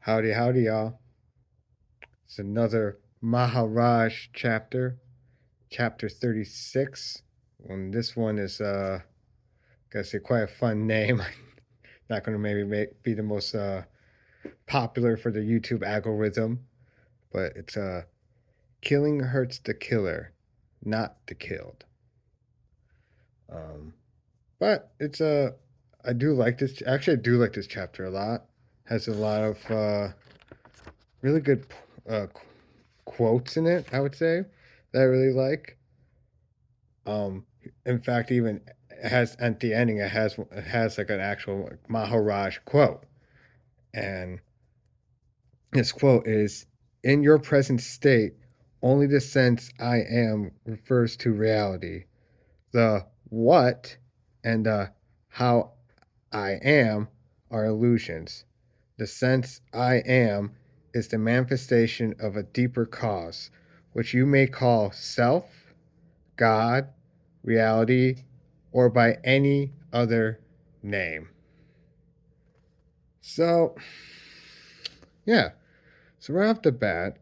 Howdy, howdy, y'all. It's another Maharaj chapter, chapter 36. And this one is, gotta say, quite a fun name. Not gonna be the most popular for the YouTube algorithm, but it's Killing Hurts the Killer, Not the Killed. Um, but it's I do like this. Actually, I do like this chapter a lot. Has a lot of really good quotes in it, I would say, that I really like. Um, in fact, even it has at the ending, it has like an actual Maharaj quote, and his quote is, "In your present state, only the sense I am refers to reality. The what and the how I am are illusions. The sense I am is the manifestation of a deeper cause, which you may call self, God, reality, or by any other name." So, yeah. So right off the bat,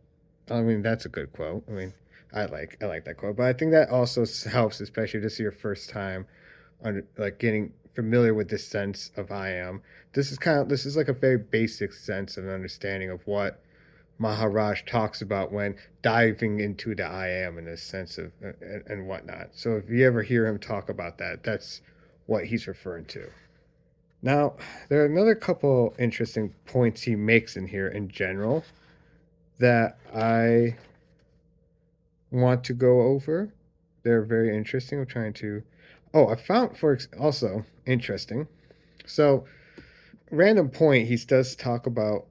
I mean that's a good quote. I mean, I like that quote, but I think that also helps, especially this is your first time on like getting familiar with this sense of I am. This is like a very basic sense of understanding of what Maharaj talks about when diving into the I am in a sense of and whatnot. So if you ever hear him talk about that, that's what he's referring to. Now, there are another couple interesting points he makes in here in general that I want to go over. They're very interesting. I'm trying to. Oh, I found also interesting. So, random point. He does talk about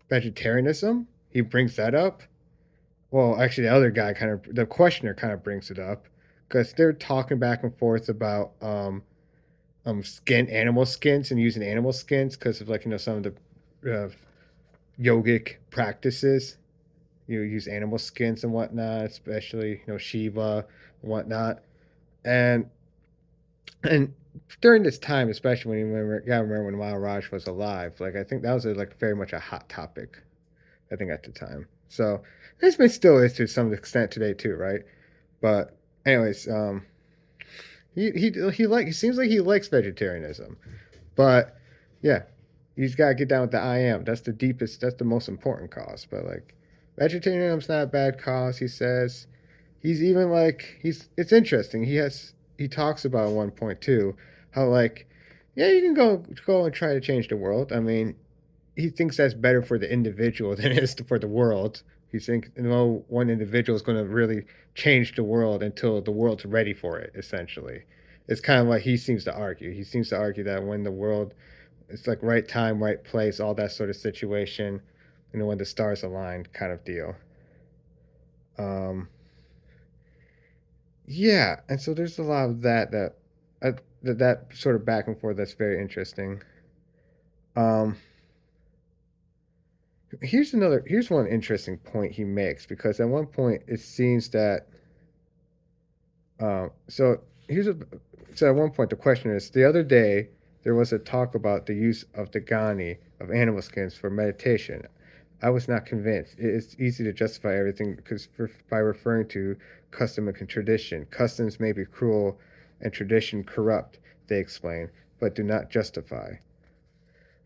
vegetarianism. He brings that up. Well, actually, the questioner kind of brings it up because they're talking back and forth about animal skins, and using animal skins because of, like, some of the yogic practices. You use animal skins and whatnot, especially Shiva and whatnot, and and during this time, especially when you remember when Maharaj was alive, like I think that was like very much a hot topic. I think at the time, so this may still is to some extent today too, right? But anyways, he seems like he likes vegetarianism, but yeah, he's got to get down with the I am. That's the deepest. That's the most important cause. But like, vegetarianism's not a bad cause. He says he's even like he's. It's interesting. He talks about at one point too how like yeah you can go and try to change the world. I mean he thinks that's better for the individual than it is for the world. He thinks no one individual is going to really change the world until the world's ready for it. Essentially, it's kind of what he seems to argue. He seems to argue that when the world, it's like right time, right place, all that sort of situation, when the stars align, kind of deal. Um, yeah, and so there's a lot of that sort of back and forth that's very interesting. Um, here's one interesting point he makes because at one point it seems that so here's a so at one point the question is the other day there was a talk about the use of the gani of animal skins for meditation. I was not convinced. It is easy to justify everything by referring to custom and tradition. Customs may be cruel and tradition corrupt, they explain, but do not justify.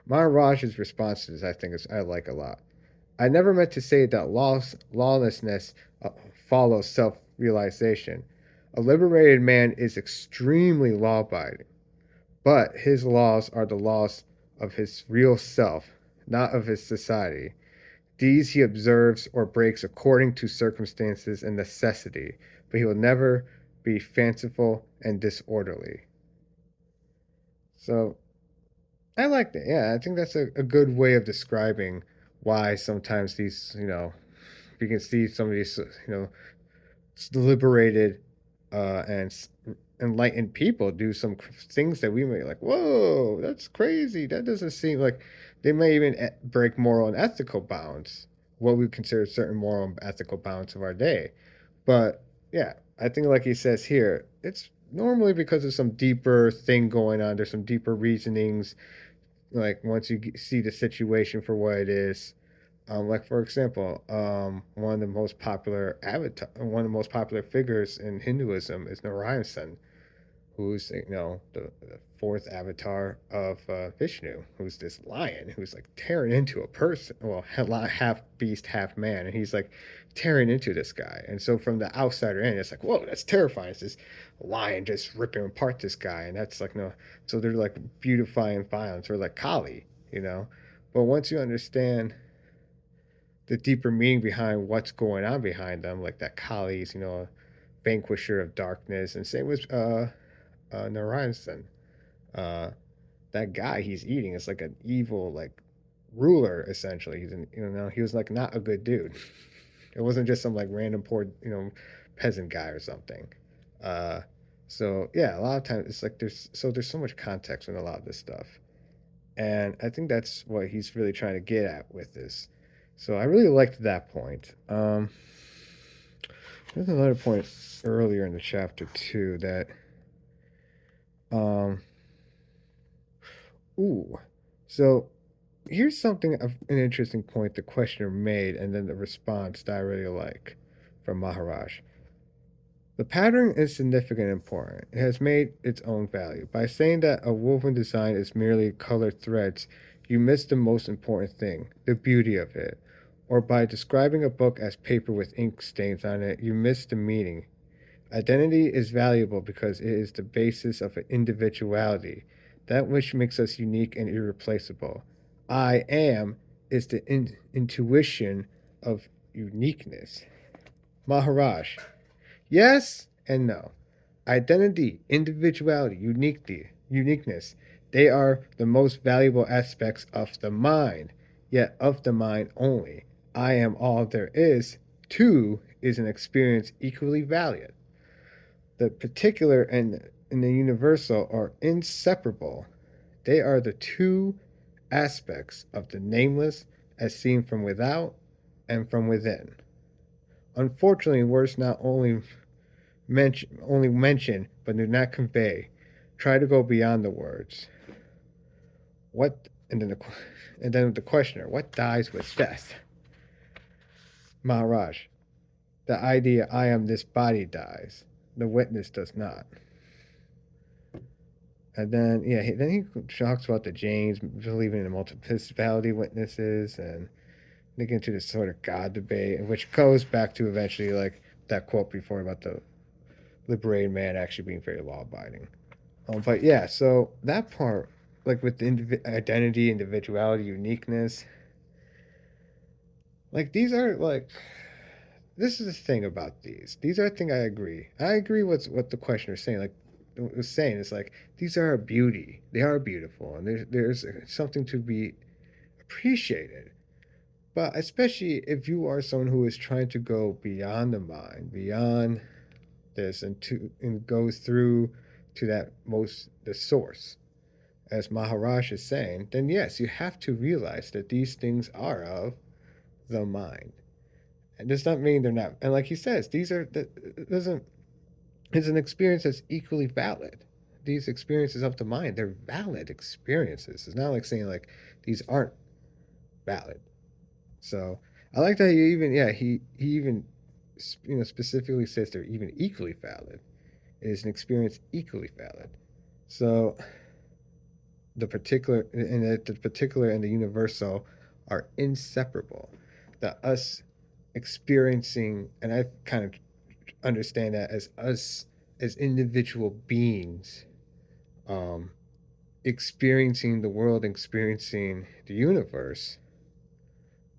Maharaj's response to this, I think, is I like a lot. I never meant to say that lawlessness follows self realization. A liberated man is extremely law abiding, but his laws are the laws of his real self, not of his society. These he observes or breaks according to circumstances and necessity, but he will never be fanciful and disorderly. So I like that. Yeah, I think that's a good way of describing why sometimes you can see some of these, liberated and enlightened people do some things that we may like, whoa, that's crazy. That doesn't seem like they may even break moral and ethical bounds, what we consider certain moral and ethical bounds of our day. But yeah, I think like he says here, it's normally because of some deeper thing going on. There's some deeper reasonings, like once you see the situation for what it is. Like for example, one of the most popular figures in Hinduism is Narayan, who's the fourth avatar of Vishnu, who's this lion who's like tearing into a person, well, half beast, half man, and he's like tearing into this guy. And so from the outsider in, it's like, whoa, that's terrifying. It's this lion just ripping apart this guy, and that's like no. So they're like beautifying violence, or like Kali, you know. But once you understand the deeper meaning behind what's going on behind them, like that Kali's, a vanquisher of darkness, and same with Narayan. Uh, that guy he's eating is like an evil like ruler essentially. He was like not a good dude. It wasn't just some like random poor peasant guy or something. Uh, so yeah, a lot of times it's like there's so much context in a lot of this stuff, and I think that's what he's really trying to get at with this. So I really liked that point. There's another point earlier in the chapter too that um ooh. So here's something of an interesting point the questioner made, and then the response that I really like from Maharaj. The pattern is significant and important. It has made its own value. By saying that a woven design is merely colored threads, you miss the most important thing, the beauty of it. Or by describing a book as paper with ink stains on it, you miss the meaning. Identity is valuable because it is the basis of individuality, that which makes us unique and irreplaceable. I am is the intuition of uniqueness. Maharaj. Yes and no. Identity, individuality, uniqueness, they are the most valuable aspects of the mind, yet of the mind only. I am all there is. Two is an experience equally valid. The particular and the universal are inseparable. They are the two aspects of the nameless as seen from without and from within. Unfortunately, words not only mention but do not convey. Try to go beyond the words. What and then the questioner, what dies with death? Maharaj, the idea I am this body dies. The witness does not. And then then he talks about the Jains believing in multiplicity witnesses, and they get into this sort of God debate, which goes back to eventually like that quote before about the liberated man actually being very law abiding. But yeah, so that part, like with the identity, individuality, uniqueness, like these are like this is the thing about these. These are the thing I agree. I agree with what the questioner is saying. Like was saying, it's like these are a beauty. They are beautiful, and there's something to be appreciated. But especially if you are someone who is trying to go beyond the mind, beyond this, and goes through to that the source, as Maharaj is saying, then yes, you have to realize that these things are of the mind. And does not mean they're not. And like he says, these are that doesn't. It's an experience that's equally valid. These experiences of the mind, they're valid experiences. It's not like saying like these aren't valid. So I like that he even specifically says they're even equally valid. It is an experience equally valid. So the particular and the universal are inseparable. That us experiencing, and I kind of understand that as us as individual beings, um, experiencing the world, experiencing the universe,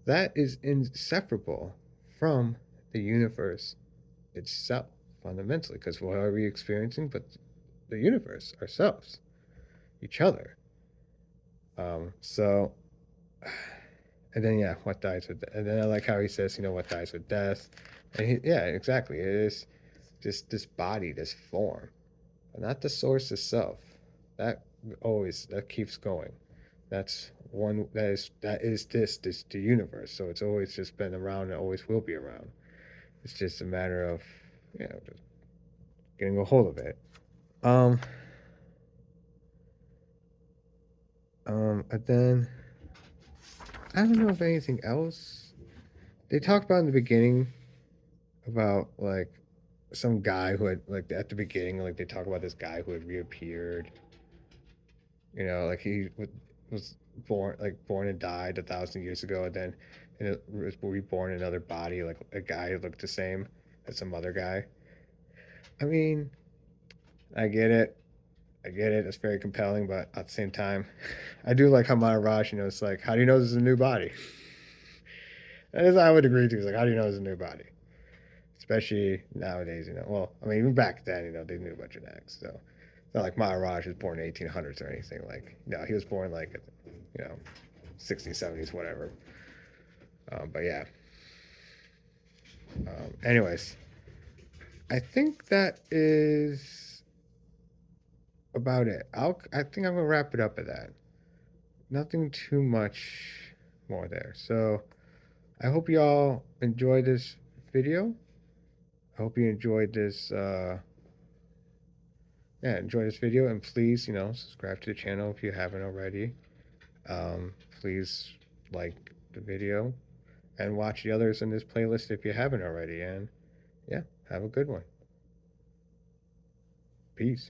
that is inseparable from the universe itself fundamentally. Because what are we experiencing but the universe, ourselves, each other? So, and then what dies with, and then I like how he says, what dies with death, and yeah, exactly. It is just this body, this form, but not the source itself. That that keeps going. That's one that is this the universe. So it's always just been around and always will be around. It's just a matter of just getting a hold of it. Um, And then I don't know if anything else. They talk about in the beginning about like some guy who had like at the beginning, like they talk about this guy who had reappeared. You know, like was born and died 1,000 years ago, and then it was reborn in another body, like a guy who looked the same as some other guy. I mean, I get it. I get it. It's very compelling, but at the same time, I do like how Maharaj, it's like, how do you know this is a new body? That is, I would agree to. It's like, how do you know it's a new body? Especially nowadays, Well, I mean, even back then, they knew about genetics. So it's not like Maharaj was born in 1800s or anything. Like, no, he was born like, 60s, 70s, whatever. But yeah. Anyways, I think that is about it. I think I'm gonna wrap it up at that. Nothing too much more there. So I hope y'all enjoyed this video. I hope you enjoyed this. Yeah, enjoy this video, and please, subscribe to the channel if you haven't already. Please like the video and watch the others in this playlist if you haven't already. And yeah, have a good one. Peace.